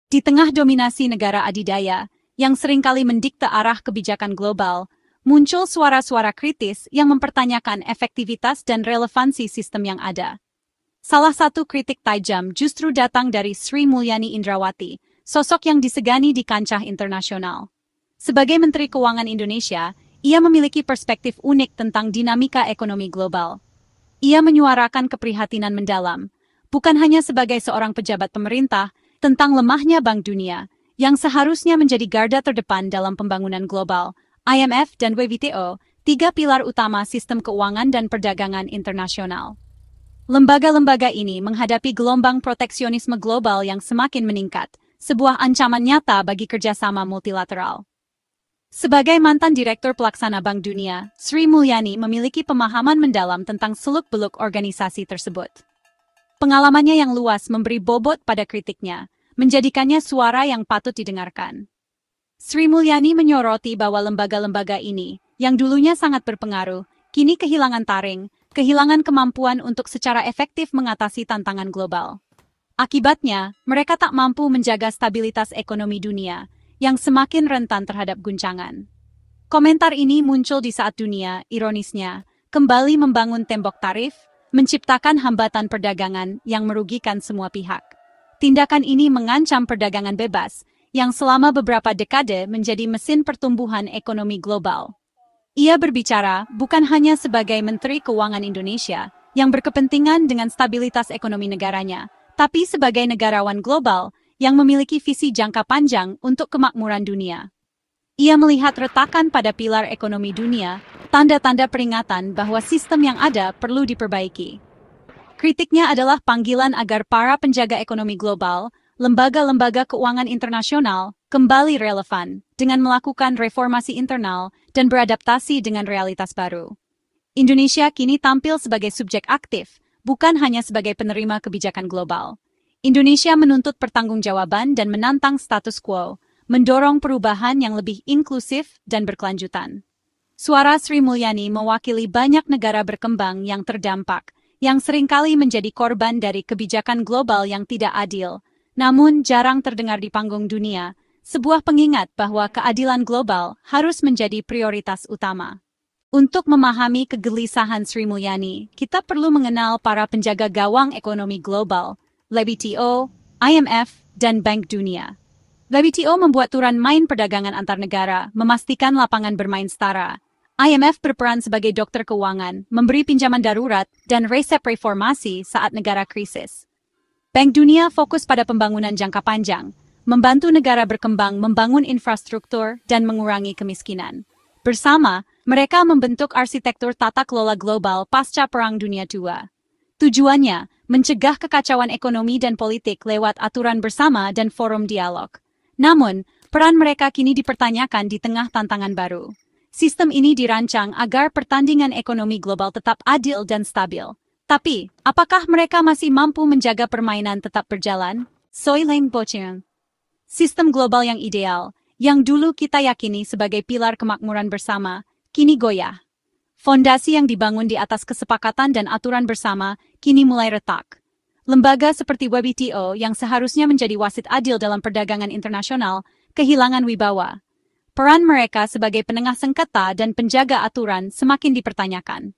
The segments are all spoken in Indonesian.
Di tengah dominasi negara adidaya, yang seringkali mendikte arah kebijakan global, muncul suara-suara kritis yang mempertanyakan efektivitas dan relevansi sistem yang ada. Salah satu kritik tajam justru datang dari Sri Mulyani Indrawati, sosok yang disegani di kancah internasional. Sebagai Menteri Keuangan Indonesia, ia memiliki perspektif unik tentang dinamika ekonomi global. Ia menyuarakan keprihatinan mendalam, bukan hanya sebagai seorang pejabat pemerintah, tentang lemahnya Bank Dunia, yang seharusnya menjadi garda terdepan dalam pembangunan global, IMF dan WTO, tiga pilar utama sistem keuangan dan perdagangan internasional. Lembaga-lembaga ini menghadapi gelombang proteksionisme global yang semakin meningkat, sebuah ancaman nyata bagi kerjasama multilateral. Sebagai mantan Direktur Pelaksana Bank Dunia, Sri Mulyani memiliki pemahaman mendalam tentang seluk-beluk organisasi tersebut. Pengalamannya yang luas memberi bobot pada kritiknya, menjadikannya suara yang patut didengarkan. Sri Mulyani menyoroti bahwa lembaga-lembaga ini, yang dulunya sangat berpengaruh, kini kehilangan taring, kehilangan kemampuan untuk secara efektif mengatasi tantangan global. Akibatnya, mereka tak mampu menjaga stabilitas ekonomi dunia, yang semakin rentan terhadap guncangan. Komentar ini muncul di saat dunia, ironisnya, kembali membangun tembok tarif, menciptakan hambatan perdagangan yang merugikan semua pihak. Tindakan ini mengancam perdagangan bebas, yang selama beberapa dekade menjadi mesin pertumbuhan ekonomi global. Ia berbicara bukan hanya sebagai Menteri Keuangan Indonesia, yang berkepentingan dengan stabilitas ekonomi negaranya, tapi sebagai negarawan global, yang memiliki visi jangka panjang untuk kemakmuran dunia. Ia melihat retakan pada pilar ekonomi dunia, tanda-tanda peringatan bahwa sistem yang ada perlu diperbaiki. Kritiknya adalah panggilan agar para penjaga ekonomi global, lembaga-lembaga keuangan internasional, kembali relevan dengan melakukan reformasi internal dan beradaptasi dengan realitas baru. Indonesia kini tampil sebagai subjek aktif, bukan hanya sebagai penerima kebijakan global. Indonesia menuntut pertanggungjawaban dan menantang status quo, mendorong perubahan yang lebih inklusif dan berkelanjutan. Suara Sri Mulyani mewakili banyak negara berkembang yang terdampak, yang seringkali menjadi korban dari kebijakan global yang tidak adil, namun jarang terdengar di panggung dunia, sebuah pengingat bahwa keadilan global harus menjadi prioritas utama. Untuk memahami kegelisahan Sri Mulyani, kita perlu mengenal para penjaga gawang ekonomi global, WTO, IMF, dan Bank Dunia. WTO membuat aturan main perdagangan antar negara, memastikan lapangan bermain setara. IMF berperan sebagai dokter keuangan, memberi pinjaman darurat, dan resep reformasi saat negara krisis. Bank Dunia fokus pada pembangunan jangka panjang, membantu negara berkembang membangun infrastruktur dan mengurangi kemiskinan. Bersama, mereka membentuk arsitektur tata kelola global pasca Perang Dunia II. Tujuannya, mencegah kekacauan ekonomi dan politik lewat aturan bersama dan forum dialog. Namun, peran mereka kini dipertanyakan di tengah tantangan baru. Sistem ini dirancang agar pertandingan ekonomi global tetap adil dan stabil. Tapi, apakah mereka masih mampu menjaga permainan tetap berjalan? Soileng Bocheng. Sistem global yang ideal, yang dulu kita yakini sebagai pilar kemakmuran bersama, kini goyah. Fondasi yang dibangun di atas kesepakatan dan aturan bersama kini mulai retak. Lembaga seperti WTO yang seharusnya menjadi wasit adil dalam perdagangan internasional kehilangan wibawa. Peran mereka sebagai penengah sengketa dan penjaga aturan semakin dipertanyakan.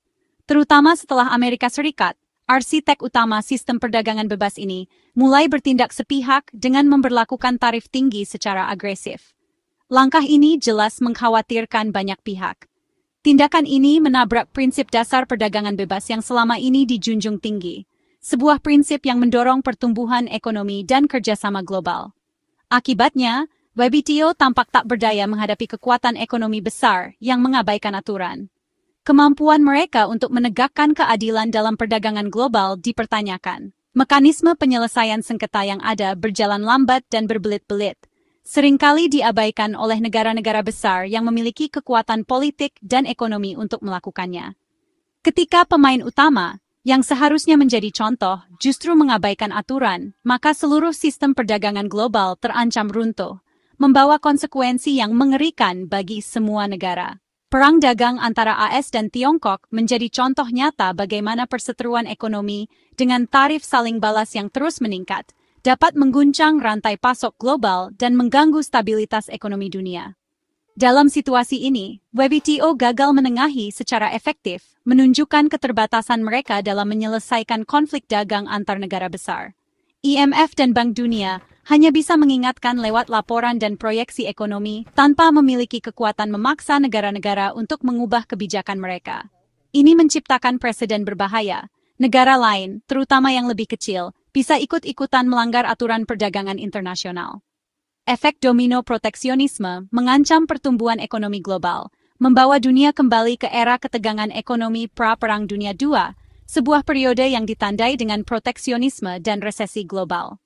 Terutama setelah Amerika Serikat, arsitek utama sistem perdagangan bebas ini, mulai bertindak sepihak dengan memberlakukan tarif tinggi secara agresif. Langkah ini jelas mengkhawatirkan banyak pihak. Tindakan ini menabrak prinsip dasar perdagangan bebas yang selama ini dijunjung tinggi, sebuah prinsip yang mendorong pertumbuhan ekonomi dan kerjasama global. Akibatnya, WTO tampak tak berdaya menghadapi kekuatan ekonomi besar yang mengabaikan aturan. Kemampuan mereka untuk menegakkan keadilan dalam perdagangan global dipertanyakan. Mekanisme penyelesaian sengketa yang ada berjalan lambat dan berbelit-belit, seringkali diabaikan oleh negara-negara besar yang memiliki kekuatan politik dan ekonomi untuk melakukannya. Ketika pemain utama, yang seharusnya menjadi contoh, justru mengabaikan aturan, maka seluruh sistem perdagangan global terancam runtuh, membawa konsekuensi yang mengerikan bagi semua negara. Perang dagang antara AS dan Tiongkok menjadi contoh nyata bagaimana perseteruan ekonomi dengan tarif saling balas yang terus meningkat dapat mengguncang rantai pasok global dan mengganggu stabilitas ekonomi dunia. Dalam situasi ini, WTO gagal menengahi secara efektif, menunjukkan keterbatasan mereka dalam menyelesaikan konflik dagang antar negara besar. IMF dan Bank Dunia hanya bisa mengingatkan lewat laporan dan proyeksi ekonomi tanpa memiliki kekuatan memaksa negara-negara untuk mengubah kebijakan mereka. Ini menciptakan preseden berbahaya. Negara lain, terutama yang lebih kecil, bisa ikut-ikutan melanggar aturan perdagangan internasional. Efek domino proteksionisme mengancam pertumbuhan ekonomi global, membawa dunia kembali ke era ketegangan ekonomi pra-Perang Dunia II, sebuah periode yang ditandai dengan proteksionisme dan resesi global.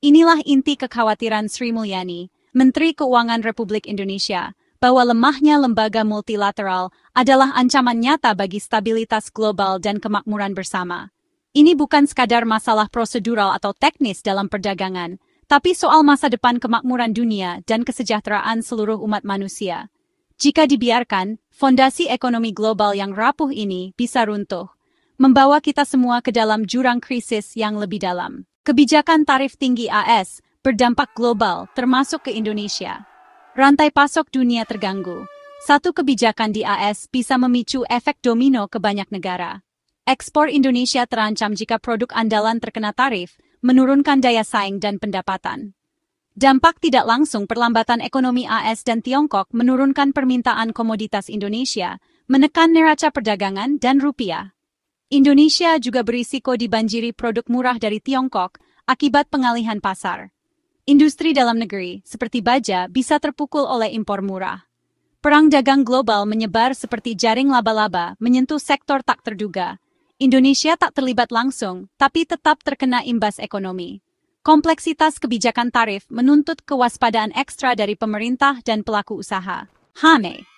Inilah inti kekhawatiran Sri Mulyani, Menteri Keuangan Republik Indonesia, bahwa lemahnya lembaga multilateral adalah ancaman nyata bagi stabilitas global dan kemakmuran bersama. Ini bukan sekadar masalah prosedural atau teknis dalam perdagangan, tapi soal masa depan kemakmuran dunia dan kesejahteraan seluruh umat manusia. Jika dibiarkan, fondasi ekonomi global yang rapuh ini bisa runtuh, membawa kita semua ke dalam jurang krisis yang lebih dalam. Kebijakan tarif tinggi AS berdampak global, termasuk ke Indonesia. Rantai pasok dunia terganggu. Satu kebijakan di AS bisa memicu efek domino ke banyak negara. Ekspor Indonesia terancam jika produk andalan terkena tarif, menurunkan daya saing dan pendapatan. Dampak tidak langsung perlambatan ekonomi AS dan Tiongkok menurunkan permintaan komoditas Indonesia, menekan neraca perdagangan dan rupiah. Indonesia juga berisiko dibanjiri produk murah dari Tiongkok akibat pengalihan pasar. Industri dalam negeri, seperti baja, bisa terpukul oleh impor murah. Perang dagang global menyebar seperti jaring laba-laba, menyentuh sektor tak terduga. Indonesia tak terlibat langsung, tapi tetap terkena imbas ekonomi. Kompleksitas kebijakan tarif menuntut kewaspadaan ekstra dari pemerintah dan pelaku usaha. Hane.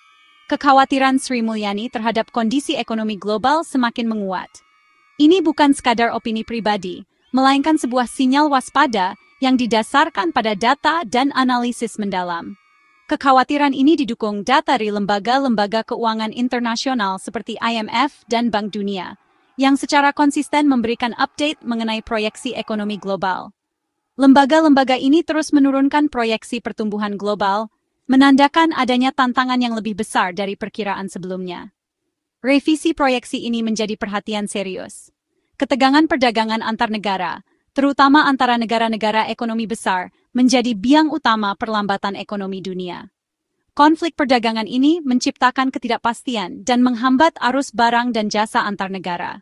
Kekhawatiran Sri Mulyani terhadap kondisi ekonomi global semakin menguat. Ini bukan sekadar opini pribadi, melainkan sebuah sinyal waspada yang didasarkan pada data dan analisis mendalam. Kekhawatiran ini didukung data dari lembaga-lembaga keuangan internasional seperti IMF dan Bank Dunia, yang secara konsisten memberikan update mengenai proyeksi ekonomi global. Lembaga-lembaga ini terus menurunkan proyeksi pertumbuhan global, menandakan adanya tantangan yang lebih besar dari perkiraan sebelumnya. Revisi proyeksi ini menjadi perhatian serius. Ketegangan perdagangan antar negara, terutama antara negara-negara ekonomi besar, menjadi biang utama perlambatan ekonomi dunia. Konflik perdagangan ini menciptakan ketidakpastian dan menghambat arus barang dan jasa antar negara.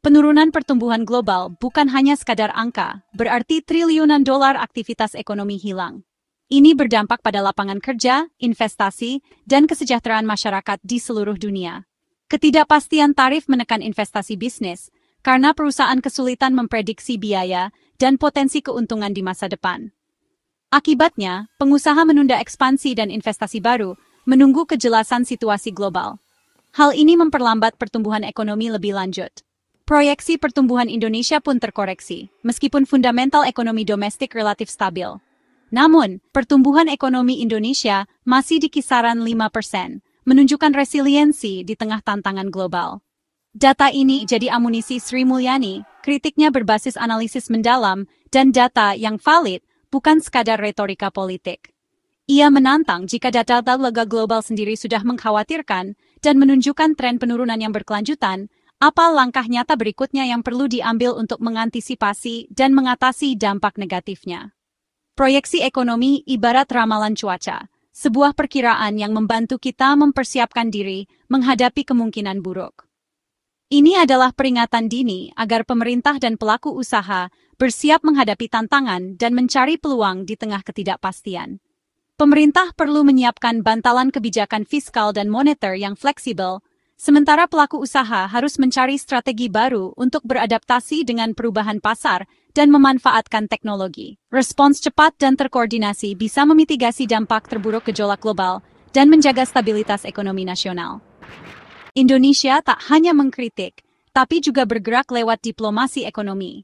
Penurunan pertumbuhan global bukan hanya sekadar angka, berarti triliunan dolar aktivitas ekonomi hilang. Ini berdampak pada lapangan kerja, investasi, dan kesejahteraan masyarakat di seluruh dunia. Ketidakpastian tarif menekan investasi bisnis, karena perusahaan kesulitan memprediksi biaya dan potensi keuntungan di masa depan. Akibatnya, pengusaha menunda ekspansi dan investasi baru, menunggu kejelasan situasi global. Hal ini memperlambat pertumbuhan ekonomi lebih lanjut. Proyeksi pertumbuhan Indonesia pun terkoreksi, meskipun fundamental ekonomi domestik relatif stabil. Namun, pertumbuhan ekonomi Indonesia masih di kisaran 5%, menunjukkan resiliensi di tengah tantangan global. Data ini jadi amunisi Sri Mulyani, kritiknya berbasis analisis mendalam dan data yang valid, bukan sekadar retorika politik. Ia menantang jika data lembaga global sendiri sudah mengkhawatirkan dan menunjukkan tren penurunan yang berkelanjutan, apa langkah nyata berikutnya yang perlu diambil untuk mengantisipasi dan mengatasi dampak negatifnya. Proyeksi ekonomi ibarat ramalan cuaca, sebuah perkiraan yang membantu kita mempersiapkan diri menghadapi kemungkinan buruk. Ini adalah peringatan dini agar pemerintah dan pelaku usaha bersiap menghadapi tantangan dan mencari peluang di tengah ketidakpastian. Pemerintah perlu menyiapkan bantalan kebijakan fiskal dan moneter yang fleksibel, sementara pelaku usaha harus mencari strategi baru untuk beradaptasi dengan perubahan pasar dan memanfaatkan teknologi. Respons cepat dan terkoordinasi bisa memitigasi dampak terburuk gejolak global dan menjaga stabilitas ekonomi nasional. Indonesia tak hanya mengkritik, tapi juga bergerak lewat diplomasi ekonomi.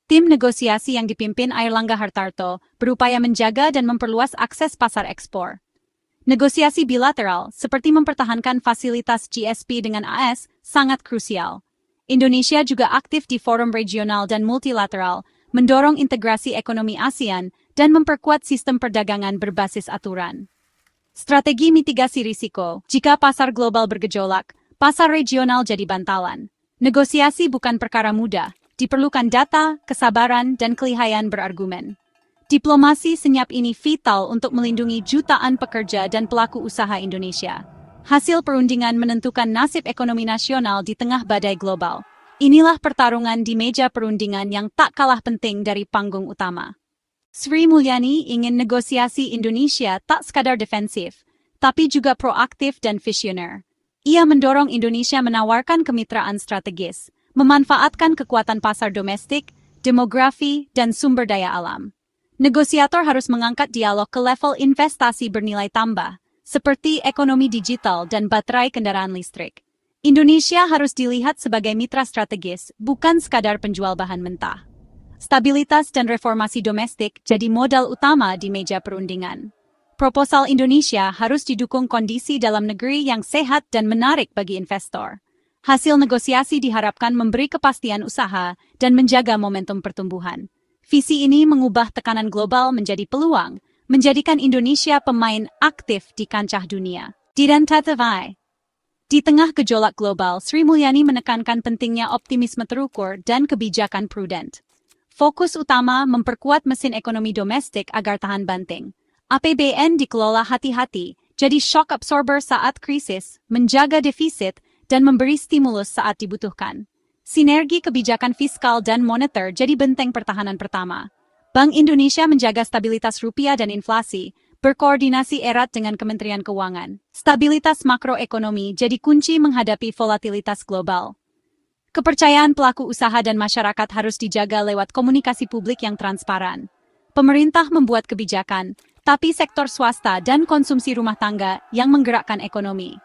Tim negosiasi yang dipimpin Airlangga Hartarto berupaya menjaga dan memperluas akses pasar ekspor. Negosiasi bilateral, seperti mempertahankan fasilitas GSP dengan AS, sangat krusial. Indonesia juga aktif di forum regional dan multilateral, mendorong integrasi ekonomi ASEAN, dan memperkuat sistem perdagangan berbasis aturan. Strategi mitigasi risiko. Jika pasar global bergejolak, pasar regional jadi bantalan. Negosiasi bukan perkara mudah, diperlukan data, kesabaran, dan kelihayan berargumen. Diplomasi senyap ini vital untuk melindungi jutaan pekerja dan pelaku usaha Indonesia. Hasil perundingan menentukan nasib ekonomi nasional di tengah badai global. Inilah pertarungan di meja perundingan yang tak kalah penting dari panggung utama. Sri Mulyani ingin negosiasi Indonesia tak sekadar defensif, tapi juga proaktif dan visioner. Ia mendorong Indonesia menawarkan kemitraan strategis, memanfaatkan kekuatan pasar domestik, demografi, dan sumber daya alam. Negosiator harus mengangkat dialog ke level investasi bernilai tambah, seperti ekonomi digital dan baterai kendaraan listrik. Indonesia harus dilihat sebagai mitra strategis, bukan sekadar penjual bahan mentah. Stabilitas dan reformasi domestik jadi modal utama di meja perundingan. Proposal Indonesia harus didukung kondisi dalam negeri yang sehat dan menarik bagi investor. Hasil negosiasi diharapkan memberi kepastian usaha dan menjaga momentum pertumbuhan. Visi ini mengubah tekanan global menjadi peluang, menjadikan Indonesia pemain aktif di kancah dunia. Didantavai. Di tengah gejolak global, Sri Mulyani menekankan pentingnya optimisme terukur dan kebijakan prudent. Fokus utama memperkuat mesin ekonomi domestik agar tahan banting. APBN dikelola hati-hati, jadi shock absorber saat krisis, menjaga defisit, dan memberi stimulus saat dibutuhkan. Sinergi kebijakan fiskal dan moneter jadi benteng pertahanan pertama. Bank Indonesia menjaga stabilitas rupiah dan inflasi, berkoordinasi erat dengan Kementerian Keuangan. Stabilitas makroekonomi jadi kunci menghadapi volatilitas global. Kepercayaan pelaku usaha dan masyarakat harus dijaga lewat komunikasi publik yang transparan. Pemerintah membuat kebijakan, tapi sektor swasta dan konsumsi rumah tangga yang menggerakkan ekonomi.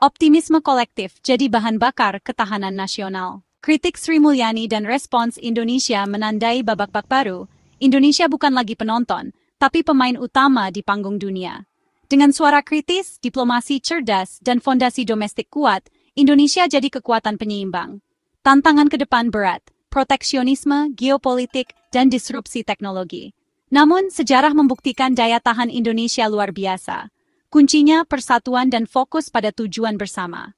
Optimisme kolektif jadi bahan bakar ketahanan nasional. Kritik Sri Mulyani dan respons Indonesia menandai babak baru. Indonesia bukan lagi penonton, tapi pemain utama di panggung dunia. Dengan suara kritis, diplomasi cerdas, dan fondasi domestik kuat, Indonesia jadi kekuatan penyeimbang. Tantangan ke depan berat, proteksionisme, geopolitik, dan disrupsi teknologi. Namun, sejarah membuktikan daya tahan Indonesia luar biasa. Kuncinya persatuan dan fokus pada tujuan bersama.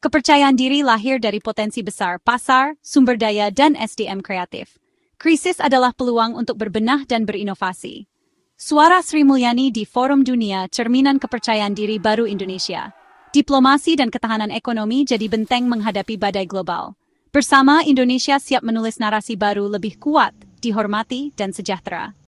Kepercayaan diri lahir dari potensi besar pasar, sumber daya, dan SDM kreatif. Krisis adalah peluang untuk berbenah dan berinovasi. Suara Sri Mulyani di forum dunia cerminan kepercayaan diri baru Indonesia. Diplomasi dan ketahanan ekonomi jadi benteng menghadapi badai global. Bersama, Indonesia siap menulis narasi baru lebih kuat, dihormati, dan sejahtera.